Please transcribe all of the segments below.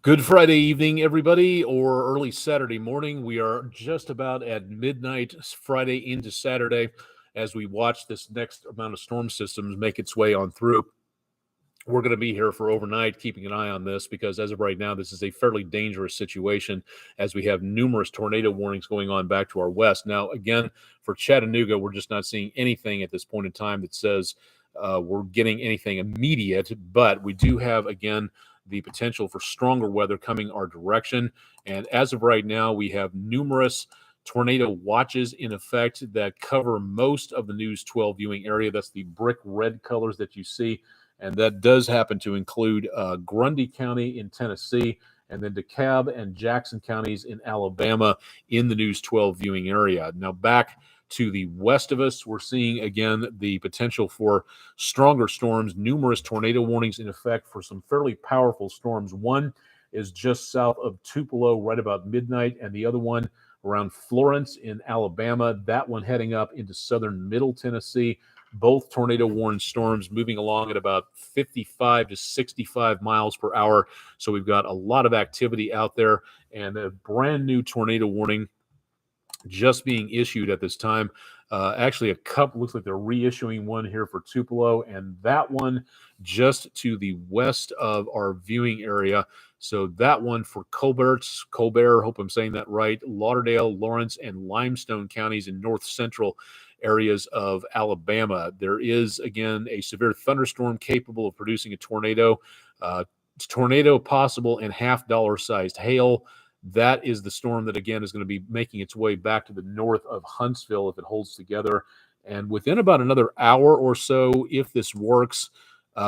Good Friday evening, everybody, or early Saturday morning. We are just about at midnight, Friday into Saturday, as we watch this next amount of storm systems make its way on through. We're going to be here for overnight, keeping an eye on this, because as of right now, this is a fairly dangerous situation as we have numerous tornado warnings going on back to our west. Now, again, for Chattanooga, we're just not seeing anything at this point in time that says we're getting anything immediate, but we do have, again, the potential for stronger weather coming our direction. And as of right now, we have numerous tornado watches in effect that cover most of the News 12 viewing area. That's the brick red colors that you see. And that does happen to include Grundy County in Tennessee, and then DeKalb and Jackson counties in Alabama in the News 12 viewing area. Now back to the west of us, we're seeing again the potential for stronger storms, numerous tornado warnings in effect for some fairly powerful storms. One is just south of Tupelo right about midnight, and the other one around Florence in Alabama, that one heading up into southern middle Tennessee. Both tornado warned storms moving along at about 55 to 65 miles per hour. So we've got a lot of activity out there, and a brand new tornado warning just being issued at this time. Actually, a couple looks like they're reissuing one here for Tupelo, and that one just to the west of our viewing area. So that one for Colbert, hope I'm saying that right, Lauderdale, Lawrence, and Limestone counties in north central areas of Alabama. There is, again, a severe thunderstorm capable of producing a tornado. Tornado possible and $half sized hail. That is the storm that, again, is going to be making its way back to the north of Huntsville if it holds together. And within about another hour or so, if this works,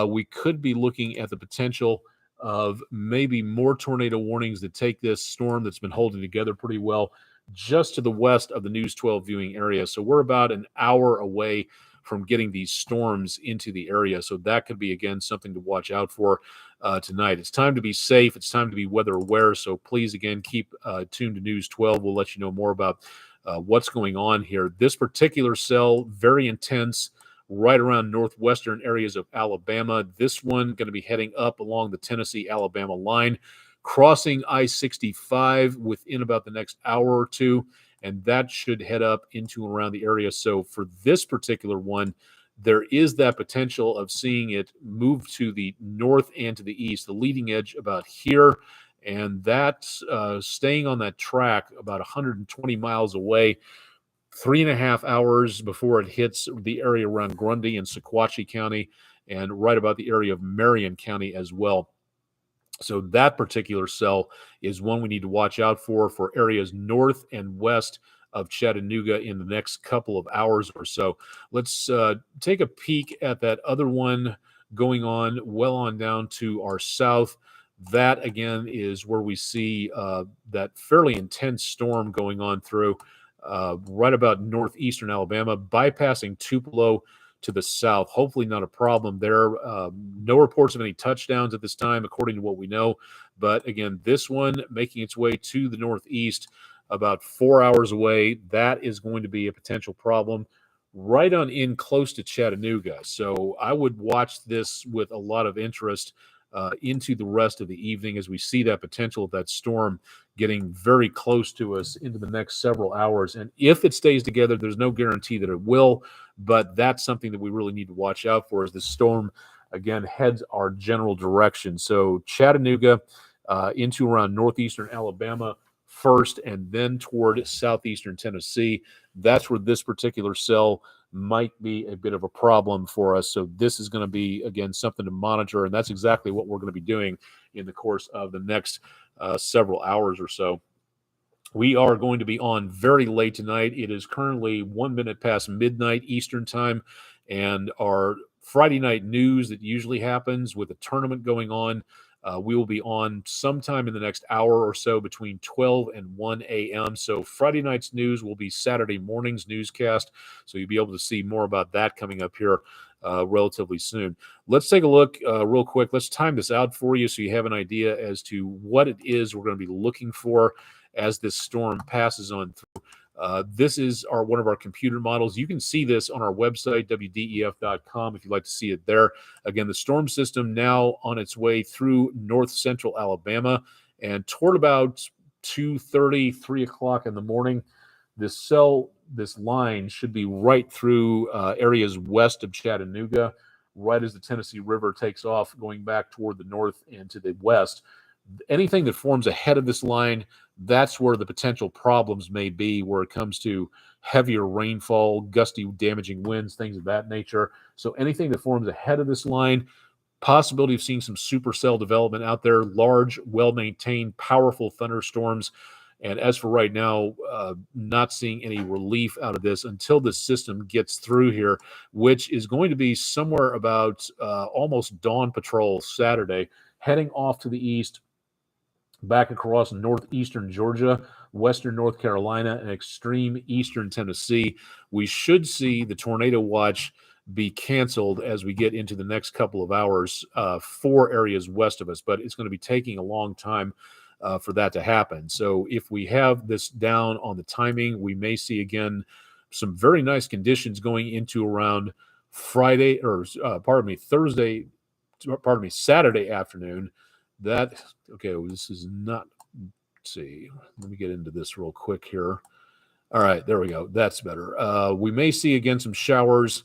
we could be looking at the potential of maybe more tornado warnings that take this storm that's been holding together pretty well just to the west of the News 12 viewing area. So we're about an hour away from getting these storms into the area. So that could be, again, something to watch out for tonight. It's time to be safe. It's time to be weather aware. So please, again, keep tuned to News 12. We'll let you know more about what's going on here. This particular cell, very intense, right around northwestern areas of Alabama. This one going to be heading up along the Tennessee-Alabama line, crossing I-65 within about the next hour or two, and that should head up into around the area. So for this particular one, there is that potential of seeing it move to the north and to the east, the leading edge about here, and that's staying on that track about 120 miles away, 3.5 hours before it hits the area around Grundy and Sequatchie County, and right about the area of Marion County as well. So that particular cell is one we need to watch out for areas north and west of Chattanooga in the next couple of hours or so. Let's take a peek at that other one going on well on down to our south. That, again, is where we see that fairly intense storm going on through right about northeastern Alabama, bypassing Tupelo to the south. Hopefully not a problem there. No reports of any touchdowns at this time, according to what we know. But again, this one making its way to the northeast about 4 hours away. That is going to be a potential problem right on in close to Chattanooga. So I would watch this with a lot of interest into the rest of the evening as we see that potential of that storm getting very close to us into the next several hours. And if it stays together, there's no guarantee that it will, but that's something that we really need to watch out for as the storm, again, heads our general direction. So Chattanooga into around northeastern Alabama first, and then toward southeastern Tennessee. That's where this particular cell might be a bit of a problem for us. So this is going to be, again, something to monitor, and that's exactly what we're going to be doing in the course of the next several hours or so. We are going to be on very late tonight. It is currently 1 minute past midnight Eastern time, and our Friday night news that usually happens with a tournament going on, we will be on sometime in the next hour or so between 12 and 1 a.m. So Friday night's news will be Saturday morning's newscast. So you'll be able to see more about that coming up here relatively soon. Let's take a look real quick. Let's time this out for you so you have an idea as to what it is we're going to be looking for as this storm passes on through. This is one of our computer models. You can see this on our website, wdef.com, if you'd like to see it there. Again, the storm system now on its way through north central Alabama, And toward about 2:30, 3 o'clock in the morning, this line should be right through areas west of Chattanooga, right as the Tennessee River takes off, going back toward the north and to the west. Anything that forms ahead of this line, that's where the potential problems may be, where it comes to heavier rainfall, gusty, damaging winds, things of that nature. So anything that forms ahead of this line, possibility of seeing some supercell development out there, large, well-maintained, powerful thunderstorms. And as for right now, not seeing any relief out of this until the system gets through here, which is going to be somewhere about almost dawn patrol Saturday, heading off to the east, back across northeastern Georgia, western North Carolina, and extreme eastern Tennessee. We should see the tornado watch be canceled as we get into the next couple of hours for areas west of us, but it's going to be taking a long time for that to happen. So if we have this down on the timing, we may see again some very nice conditions going into around Saturday afternoon. This is not, let's see, let me get into this real quick here. All right, there we go. That's better. We may see again some showers,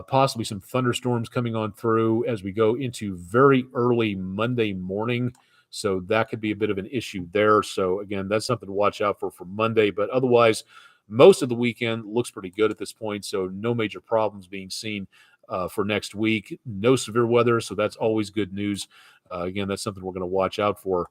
possibly some thunderstorms coming on through as we go into very early Monday morning. So that could be a bit of an issue there. So again, that's something to watch out for Monday. But otherwise, most of the weekend looks pretty good at this point. So no major problems being seen for next week. No severe weather. So that's always good news. Again, that's something we're going to watch out for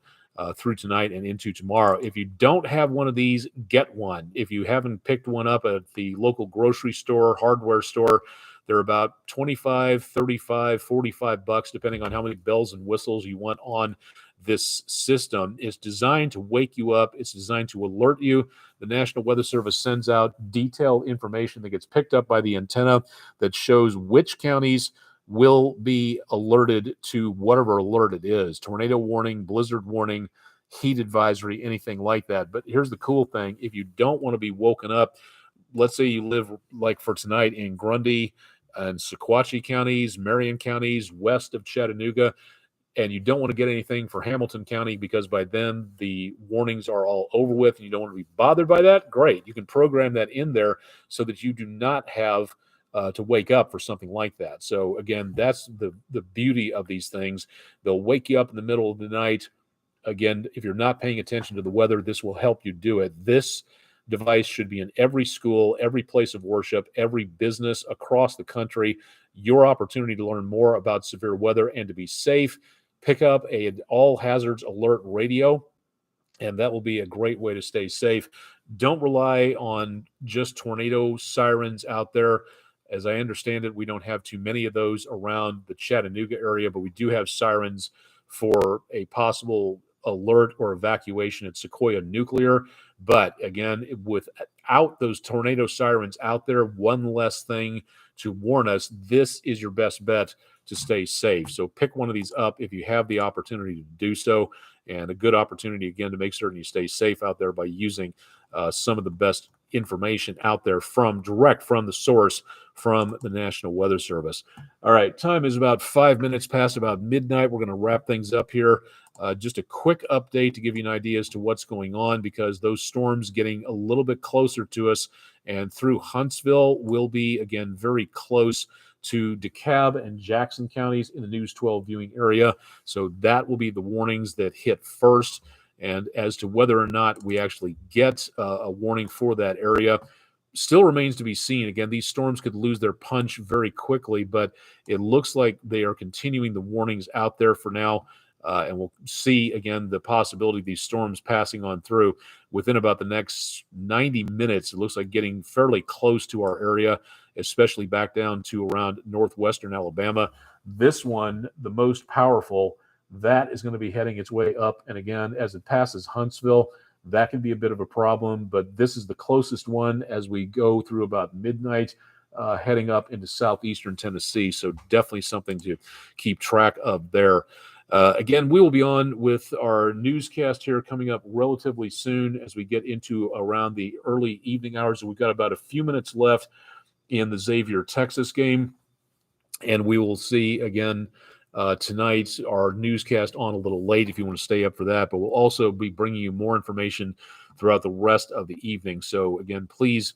through tonight and into tomorrow. If you don't have one of these, get one. If you haven't picked one up at the local grocery store, hardware store, they're about $25, $35, $45, depending on how many bells and whistles you want on this system. It's designed to wake you up. It's designed to alert you. The National Weather Service sends out detailed information that gets picked up by the antenna that shows which counties will be alerted to whatever alert it is: tornado warning, blizzard warning, heat advisory, anything like that. But here's the cool thing: if you don't want to be woken up, let's say you live, like for tonight, in Grundy and Sequatchie counties, Marion counties, west of Chattanooga, and you don't want to get anything for Hamilton County because by then the warnings are all over with and you don't want to be bothered by that, great. You can program that in there so that you do not have to wake up for something like that. So again, that's the beauty of these things. They'll wake you up in the middle of the night. Again, if you're not paying attention to the weather, this will help you do it. This device should be in every school, every place of worship, every business across the country. Your opportunity to learn more about severe weather and to be safe. Pick up an all hazards alert radio, and that will be a great way to stay safe. Don't rely on just tornado sirens out there. As I understand it, we don't have too many of those around the Chattanooga area, but we do have sirens for a possible alert or evacuation at Sequoia Nuclear. But again, without those tornado sirens out there, one less thing to warn us, this is your best bet to stay safe. So pick one of these up if you have the opportunity to do so, and a good opportunity, again, to make certain you stay safe out there by using some of the best information out there direct from the source, from the National Weather Service. All right, time is about 5 minutes past about midnight. We're going to wrap things up here. Just a quick update to give you an idea as to what's going on, because those storms getting a little bit closer to us and through Huntsville will be, again, very close to DeKalb and Jackson counties in the News 12 viewing area. So that will be the warnings that hit first. And as to whether or not we actually get a warning for that area, still remains to be seen. Again, these storms could lose their punch very quickly, but it looks like they are continuing the warnings out there for now. And we'll see, again, the possibility of these storms passing on through within about the next 90 minutes. It looks like getting fairly close to our area, especially back down to around northwestern Alabama. This one, the most powerful, that is going to be heading its way up. And again, as it passes Huntsville, that can be a bit of a problem. But this is the closest one as we go through about midnight, heading up into southeastern Tennessee. So definitely something to keep track of there. Again, we will be on with our newscast here coming up relatively soon as we get into around the early evening hours. We've got about a few minutes left in the Xavier, Texas game. And we will see, again, tonight. Our newscast on a little late if you want to stay up for that, but we'll also be bringing you more information throughout the rest of the evening. So again, please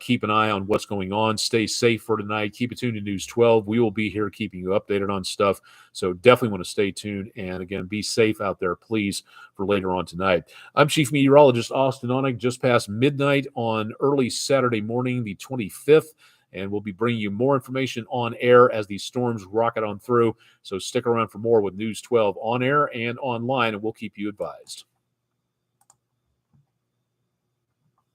keep an eye on what's going on. Stay safe for tonight. Keep it tuned to News 12. We will be here keeping you updated on stuff. So definitely want to stay tuned. And again, be safe out there, please, for later on tonight. I'm Chief Meteorologist Austen Onek, just past midnight on early Saturday morning, the 25th. And we'll be bringing you more information on air as these storms rocket on through. So stick around for more with News 12 on air and online, and we'll keep you advised.